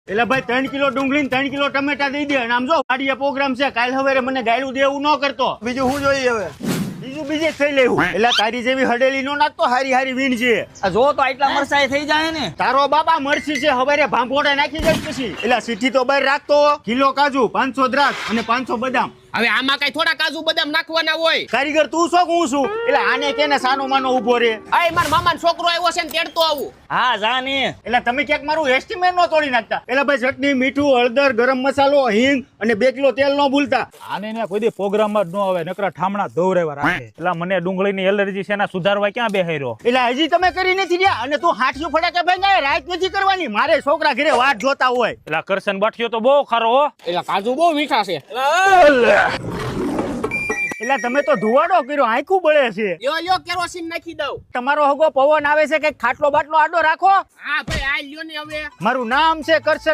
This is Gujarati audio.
એટલે ભાઈ 3 કિલો ડુંગળી 3 કિલો ટમેટા દઈ દે. અને આમ જો વાડીએ પ્રોગ્રામ છે, કાલ સવારે મને ગાયલું દેવું ન કરતો. બીજું શું જોઈએ હવે? બીજું બીજે થઈ લેવું. એટલે તારી જેવી હડેલી નો નાખતો, હારી હારી વીણ છે. જો તો આટલા મરસાઈ થઈ જાય ને. તારો બાબા મરસી છે, હવારે ભાંભોડા નાખી જાય પછી. એટલે સીધી તો બહાર રાખતો. કિલો કાજુ, 500 દ્રાક્ષ અને 500 બદામ. હવે આમાં કઈ થોડા કાજુ બદામ નાખવાના હોય? કારીગર તું છો હું છું? એટલે આને કેને સાનો માનો ઉભો રે. અય માર મામાનો છોકરો આવ્યો છે ને તેડતો આવું. હા જા ને. એટલે તમે ક્યાંક મારું એસ્ટિમેટ નો તોડી નાખતા. એટલે ભાઈ ચટણી, મીઠું, હળદર, ગરમ મસાલો, હિંગ અને 2 કિલો તેલ નો ભૂલતા. આને ને કોઈ દી પ્રોગ્રામમાં જ ન આવે, નકરા ઠામણા ધોવરેવા રાખે. એટલે મને ડુંગળીની એલર્જી છે, એના સુધારવા ક્યાં બેહાર્યો? એટલે હજી તમે કરી નથી રહ્યા અને તું હાથિયું ફટાકે ભાઈ રાત નથી કરવાની. મારે છોકરા ઘરે વાટ જોતા હોય. એટલે કરશન બાઠિયો તો બહુ ખરો હો. એટલે કાજુ બહુ મીઠા છે. એટલે તમે તો ધુવાડો કર્યો, આંખું બળે છે. લ્યો કેરોસીન નાખી દઉં. તમારો હગો પવન આવે છે કે ખાટલો બાટલો આડો રાખો. હા ભાઈ આ લ્યો ને હવે. મારું નામ છે કરશન.